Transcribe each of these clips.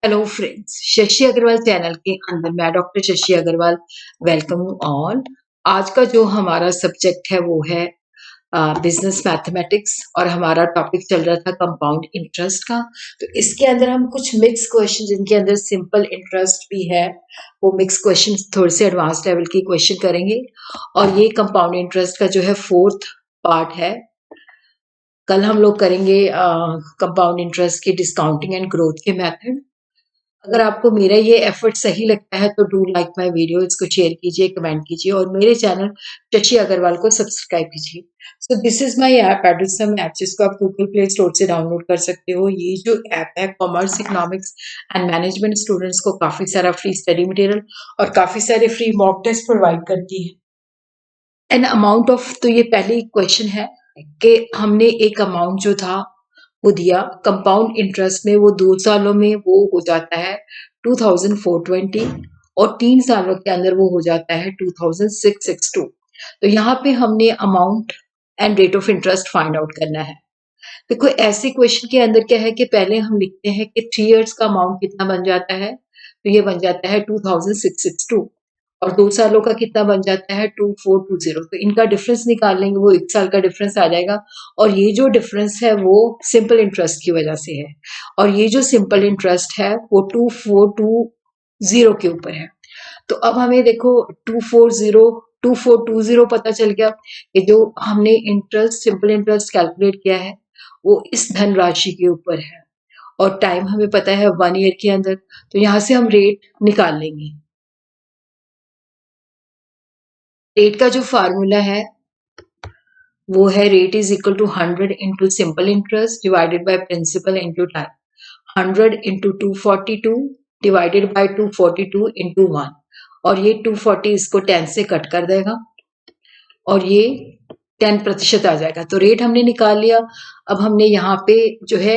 Hello friends, Shashi Agarwal channel के अंदर मैं doctor Shashi Agarwal welcome you all. आज का जो हमारा सब्जेक्ट है वो है बिजनेस मैथमेटिक्स और हमारा टॉपिक चल रहा था कंपाउंड इंटरेस्ट का। तो इसके अंदर हम कुछ मिक्स क्वेश्चन जिनके अंदर सिंपल इंटरेस्ट भी है वो मिक्स क्वेश्चन थोड़े से एडवांस लेवल के क्वेश्चन करेंगे। और ये कंपाउंड इंटरेस्ट का जो है फोर्थ पार्ट है। कल हम लोग करेंगे कंपाउंड इंटरेस्ट की डिस्काउंटिंग एंड ग्रोथ के मेथड। अगर आपको मेरा ये एफर्ट सही लगता है तो डू लाइक माय वीडियो, इसको शेयर कीजिए, कमेंट कीजिए और मेरे चैनल शशि अग्रवाल को सब्सक्राइब कीजिए। So this is my app Edusum app, जिसको आप गूगल प्ले स्टोर से डाउनलोड कर सकते हो। ये जो ऐप है commerce, economics and management students को काफी सारा फ्री स्टडी मटेरियल और काफी सारे फ्री मॉक टेस्ट प्रोवाइड करती है। एन अमाउंट ऑफ, तो ये पहली क्वेश्चन है कि हमने एक अमाउंट जो था वो दिया कंपाउंड इंटरेस्ट में, वो 2 सालों में वो हो जाता है 2420 और 3 सालों के अंदर वो हो जाता है 2662। तो यहाँ पे हमने amount and rate of interest find out करना है। देखो ऐसे क्वेश्चन के अंदर क्या है कि पहले हम लिखते हैं कि 3 इयर्स का अमाउंट कितना बन जाता है, तो ये बन जाता है 2662 और 2 सालों का कितना बन जाता है 2420। तो इनका डिफरेंस निकाल लेंगे, वो 1 साल का डिफरेंस आ जाएगा। और ये जो डिफरेंस है वो सिंपल इंटरेस्ट की वजह से है और ये जो सिंपल इंटरेस्ट है वो 2420 के ऊपर है। तो अब हमें देखो 2420 पता चल गया कि जो हमने इंटरेस्ट, सिंपल इंटरेस्ट कैलकुलेट किया है वो इस धनराशि के ऊपर है और टाइम हमें पता है 1 ईयर के अंदर। तो यहाँ से हम रेट निकाल लेंगे। रेट का जो फार्मूला है वो है rate is equal to 100 into simple interest divided by principal into time. 100 into 242 divided by 242 into 1 और ये 240 इसको 10 से कट कर देगा और ये 10% आ जाएगा। तो रेट हमने निकाल लिया। अब हमने यहाँ पे जो है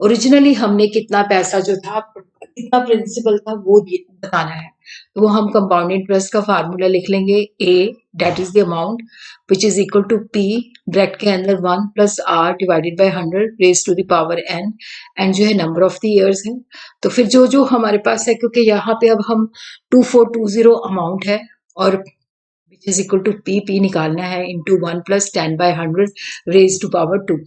ओरिजिनली हमने कितना पैसा जो था, कितना प्रिंसिपल था वो बताना है। तो वो हम कंपाउंड इंटरेस्ट का फार्मूला लिख लेंगे। A that is the amount which is equal to P bracket के अंदर 1 plus R divided by 100 raise to the power N and जो है नंबर ऑफ द ईयर्स है। तो फिर जो जो हमारे पास है, क्योंकि यहाँ पे अब हम 2420 अमाउंट है और which is equal to P निकालना है into 1 plus 10 by 100 raised to power 2,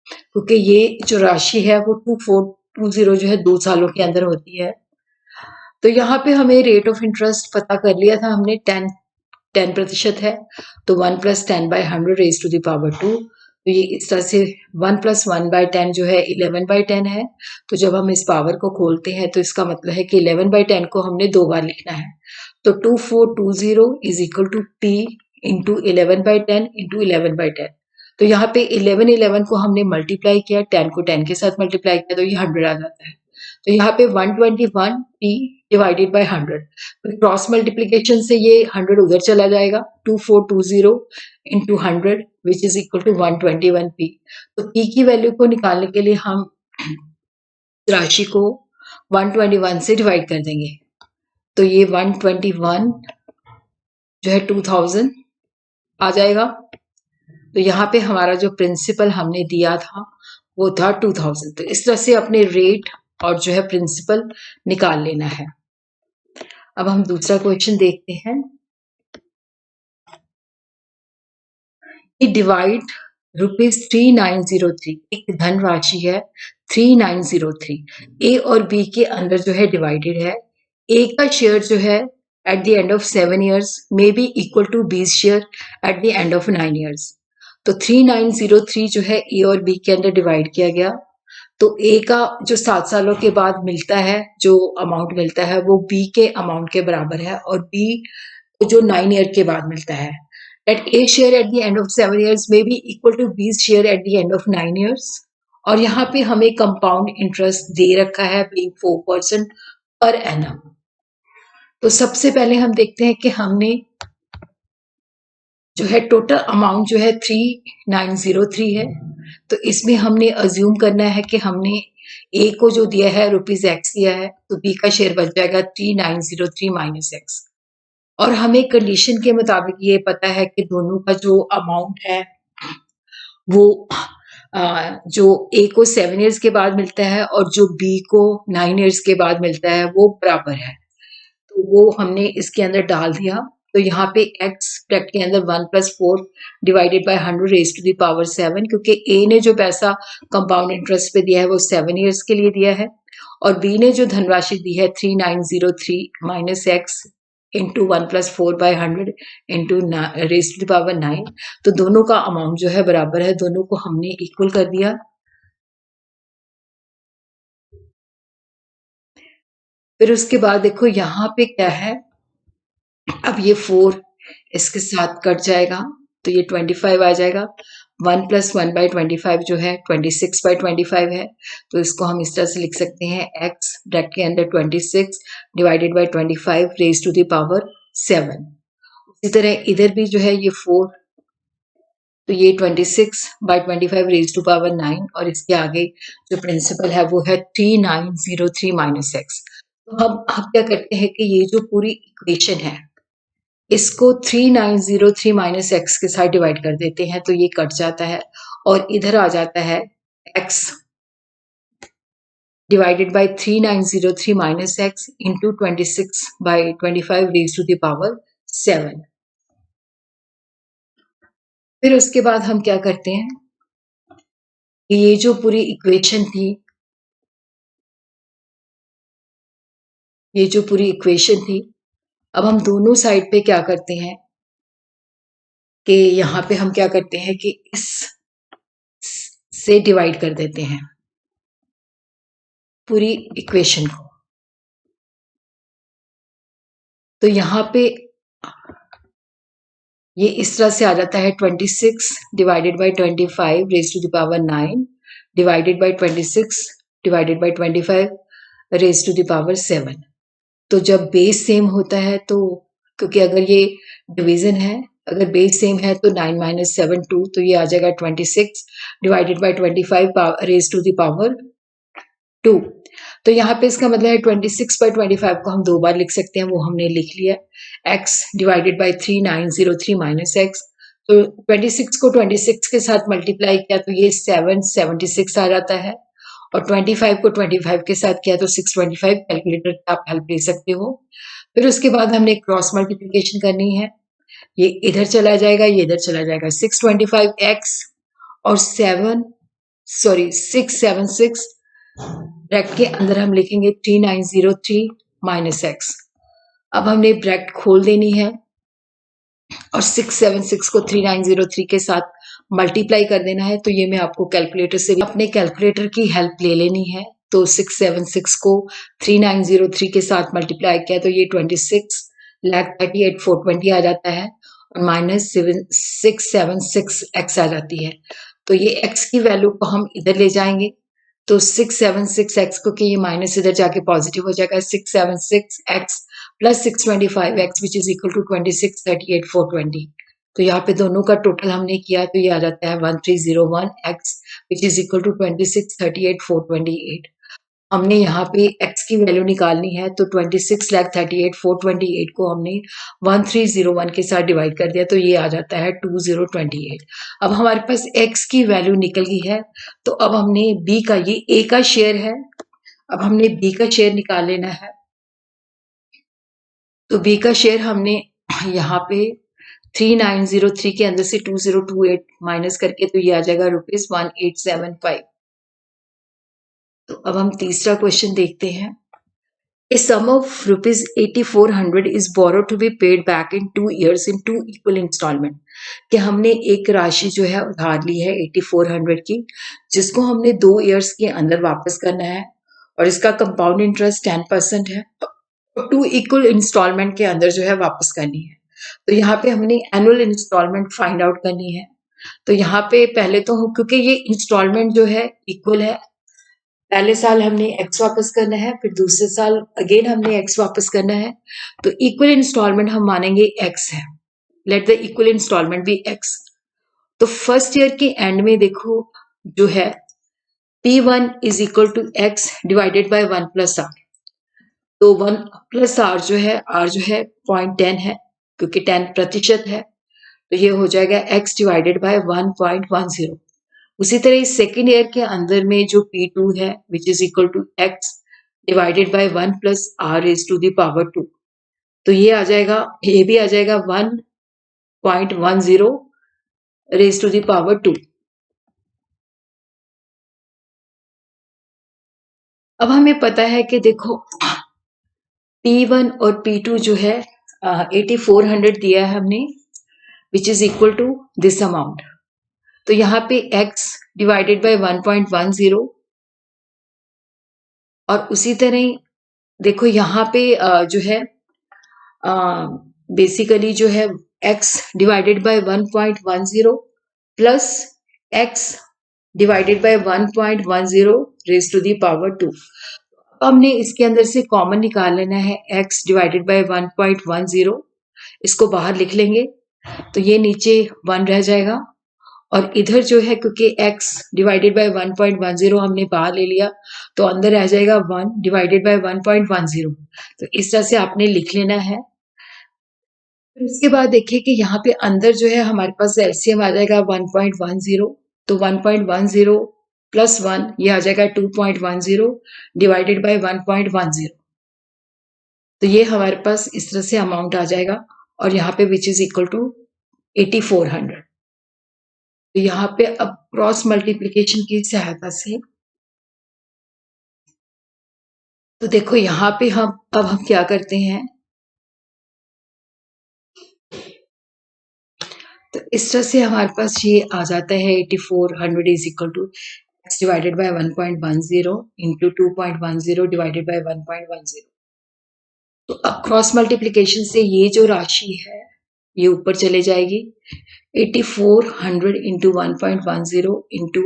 क्योंकि ये जो राशि है वो 2420 जो है 2 सालों के अंदर होती है। तो यहाँ पे हमें रेट ऑफ इंटरेस्ट पता कर लिया था हमने, 10% है। तो 1 plus 10 by 100 raised to the power 2, तो ये इस तरह से 1 plus 1 by 10 जो है 11 by 10 है। तो जब हम इस पावर को खोलते हैं तो इसका मतलब है कि 11 by 10 को हमने 2 बार लिखना है। तो 2420 is equal to P into 11 by 10 into 11 by 10। तो यहाँ पे 11 को हमने मल्टीप्लाई किया, 10 को 10 के साथ मल्टीप्लाई किया तो ये 100 आ जाता है। तो यहाँ पे 121 P divided by 100, cross multiplication से ये 100 उधर चला जाएगा। 2420 into 100 which is equal to 121 P। तो P की वैल्यू को निकालने के लिए हम राशि को 121 से डिवाइड कर देंगे। तो ये 121 जो है 2000 आ जाएगा। तो यहाँ पे हमारा जो प्रिंसिपल हमने दिया था वो था 2000। तो इस तरह से अपने रेट और जो है प्रिंसिपल निकाल लेना है। अब हम दूसरा क्वेश्चन देखते हैं। डिवाइड ₹3903, एक धनराशि है 3903 ए और बी के अंदर जो है डिवाइडेड है। ए का शेयर जो है at the end of 7 years may be equal to B's share at the end of 9 years। तो 3903 जो है ए और बी के अंदर डिवाइड किया गया। तो ए का जो 7 सालों के बाद मिलता है, जो अमाउंट मिलता है वो बी के अमाउंट के बराबर है और बी को जो 9 ईयर के बाद मिलता है। That A share at the end of 7 years may be equal to B's share at the end of 9 years। और यहाँ पे हमें कंपाउंड इंटरेस्ट दे रखा है being 4% पर एनम। तो सबसे पहले हम देखते हैं कि हमने जो है टोटल अमाउंट जो है 3903 है। तो इसमें हमने अज्यूम करना है कि हमने ए को जो दिया है ₹X दिया है, तो बी का शेयर बच जाएगा 3903 माइनस एक्स। और हमें कंडीशन के मुताबिक ये पता है कि दोनों का जो अमाउंट है वो जो ए को 7 ईयर्स के बाद मिलता है और जो बी को 9 ईयर्स के बाद मिलता है वो बराबर है। तो वो हमने इसके अंदर डाल दिया। तो यहाँ पे x ब्रैकेट के अंदर 1 + 4 divided by 100 raise to the power 7, क्योंकि ए ने जो पैसा कंपाउंड इंटरेस्ट पे दिया है वो 7 ईयर्स के लिए दिया है और बी ने जो धनराशि दी है 3903 minus x into 1 + 4 by 100 into raise to the power 9। तो दोनों का अमाउंट जो है बराबर है, दोनों को हमने इक्वल कर दिया। फिर उसके बाद देखो यहाँ पे क्या है, अब ये 4 इसके साथ कट जाएगा तो ये 25 आ जाएगा। 1 + 1/25 जो है 26/25 है, तो इसको हम इस तरह से लिख सकते हैं x ब्रैकेट के अंदर 26 divided by 25 raise to the power 7। इसी तरह इधर भी जो है ये 4, तो ये 26/25 रेज़ टू पावर 9 और इसके आगे जो प्रिंसिपल है वो है 3903 माइनस x। तो हम क्या करते हैं कि ये जो पूरी इक्वेशन है इसको 3903 माइनस x के साथ डिवाइड कर देते हैं, तो ये कट जाता है और इधर आ जाता है x divided by 3903 minus x into 26/25 raise to the power 7। फिर उसके बाद हम क्या करते हैं कि ये जो पूरी इक्वेशन थी, ये जो पूरी इक्वेशन थी, अब हम दोनों साइड पे क्या करते हैं कि यहाँ पे हम क्या करते हैं कि इस से डिवाइड कर देते हैं पूरी इक्वेशन को। तो यहाँ पे ये इस तरह से आ जाता है 26 divided by 25 raise to the power 9 divided by 26 divided by 25 raise to the power 7। तो जब बेस सेम होता है तो, क्योंकि अगर ये डिवीजन है, अगर बेस सेम है तो 9 - 7 2, तो ये आ जाएगा 26 divided by 25 raise to the power 2। तो यहाँ पे इसका मतलब है 26/25 को हम 2 बार लिख सकते हैं, वो हमने लिख लिया। x divided by 3903 minus x, तो 26 को 26 के साथ मल्टीप्लाई किया तो ये 776 आ जाता है और 25 को 25 के साथ किया तो 625। कैलकुलेटर की आप हेल्प ले सकते हो। फिर उसके बाद हमने क्रॉस मल्टीप्लिकेशन करनी है, ये इधर चला जाएगा, ये इधर चला जाएगा। 625x और 676 ब्रैकेट के अंदर हम लिखेंगे 3903 माइनस x। अब हमने ब्रैकेट खोल देनी है और 676 को 3903 के साथ मल्टीप्लाई कर देना है। तो ये मैं आपको कैलकुलेटर से अपने कैलकुलेटर की हेल्प ले लेनी है। तो 676 को 3903 के साथ मल्टीप्लाई किया तो ये 26,38,420 आ जाता है और माइनस 676 x आ जाती है। तो ये x की वैल्यू को हम इधर ले जाएंगे, तो 676x को कि ये माइनस इधर जाके पॉजिटिव हो जाएगा। 676x plus 625x which is equal to 26,38,420। तो यहाँ पे दोनों का टोटल हमने किया तो ये आ जाता है 1301x which is equal to 26,38,428। हमने यहाँ पे x की वैल्यू निकालनी है, तो 26,38,428 को हमने 1301 के साथ डिवाइड कर दिया तो ये आ जाता है 2028। अब हमारे पास x की वैल्यू निकल गई है, तो अब हमने b का, ये a का शेयर है, अब हमने b का शेयर निकाल लेना है। तो b का शेयर हमने यहाँ पे 3903 के अंदर से 2028 माइनस करके तो ये आ जाएगा ₹1875। तो अब हम तीसरा क्वेश्चन देखते हैं। A sum of ₹8400 is borrowed to be paid back in 2 years in 2 equal installment। कि हमने एक राशि जो है उधार ली है 8400 की, जिसको हमने 2 इयर्स के अंदर वापस करना है और इसका कंपाउंड इंटरेस्ट 10% है और 2 इक्वल इंस्टॉलमेंट के अंदर जो है वापस करनी है। तो यहाँ पे हमने एनुअल इंस्टॉलमेंट फाइंड आउट करनी है। तो यहाँ पे पहले तो क्योंकि ये इंस्टॉलमेंट जो है इक्वल है, पहले साल हमने x वापस करना है, फिर दूसरे साल अगेन हमने x वापस करना है। तो इक्वल इंस्टॉलमेंट हम मानेंगे x है। Let the equal installment be x। तो फर्स्ट ईयर के एंड में देखो जो है P1 is equal to x divided by 1 + r। तो 1 + r जो है 0.10 है, क्योंकि 10% है, तो ये हो जाएगा x डिवाइडेड बाय 1.10। उसी तरह इस सेकेंड ईयर के अंदर में जो P2 है which is equal to x divided by 1 plus r raise to the power 2, तो ये आ जाएगा, ये भी आ जाएगा 1.10 रेज टू द पावर 2। अब हमें पता है कि देखो P1 और P2 जो है 8400 दिया है हमने which is equal to this amount. तो यहाँ पे x डिवाइडेड बाय 1.10 और उसी तरह देखो यहाँ पे जो है बेसिकली जो है x divided by 1.10 plus x divided by 1.10 raise to the power 2। हमने इसके अंदर से कॉमन निकाल लेना है x डिवाइडेड बाय 1.10, इसको बाहर लिख लेंगे तो ये नीचे 1 रह जाएगा और इधर जो है क्योंकि x डिवाइडेड बाय 1.10 हमने बाहर ले लिया तो अंदर रह जाएगा 1 डिवाइडेड बाय 1.10। तो इस तरह से आपने लिख लेना है। फिर उसके बाद देखिए कि यहाँ पे अंदर जो है हमारे पास एलसीएम आ जाएगा 1.10, तो 1.10 प्लस 1 ये आ जाएगा 2.10 डिवाइडेड बाय 1.10। तो ये हमारे पास इस तरह से अमाउंट आ जाएगा और यहाँ पे विच इज इक्वल टू 8400। तो यहाँ पे अब क्रॉस मल्टीप्लिकेशन की सहायता से तो देखो यहाँ पे हम क्या करते हैं, तो इस तरह से हमारे पास ये आ जाता है 8400 is equal to x divided by 1.10 into 2.10 divided by 1.10। तो अब क्रॉस मल्टीप्लिकेशन से ये जो राशि है ये ऊपर चले जाएगी 8400 into 1.10 into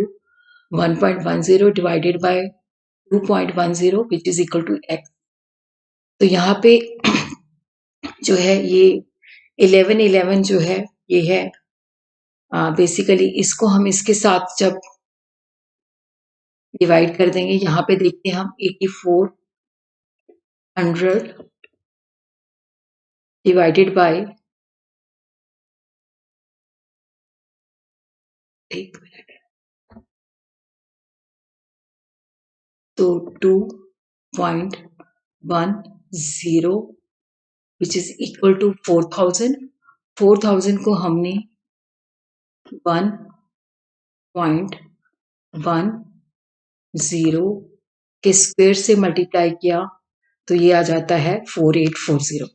1.10 divided by 2.10 which is equal to x। तो यहाँ पे जो है ये 1111 जो है ये है बेसिकली इसको हम इसके साथ जब डिवाइड कर देंगे यहाँ पे देखते हैं हम 8400 डिवाइडेड बाय, एक मिनट, तो 2.10 विच इज इक्वल टू 4000। 4000 को हमने 1.10 के स्क्वायर से मल्टीप्लाई किया तो ये आ जाता है 4840।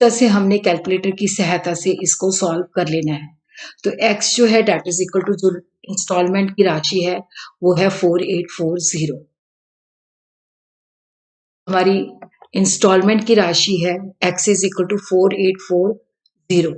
तरह से हमने कैलकुलेटर की सहायता से इसको सॉल्व कर लेना है। तो x जो है डेट इज इक्वल टू जो इंस्टॉलमेंट की राशि है वो है 4840। हमारी इंस्टॉलमेंट की राशि है x इज इक्वल टू 4840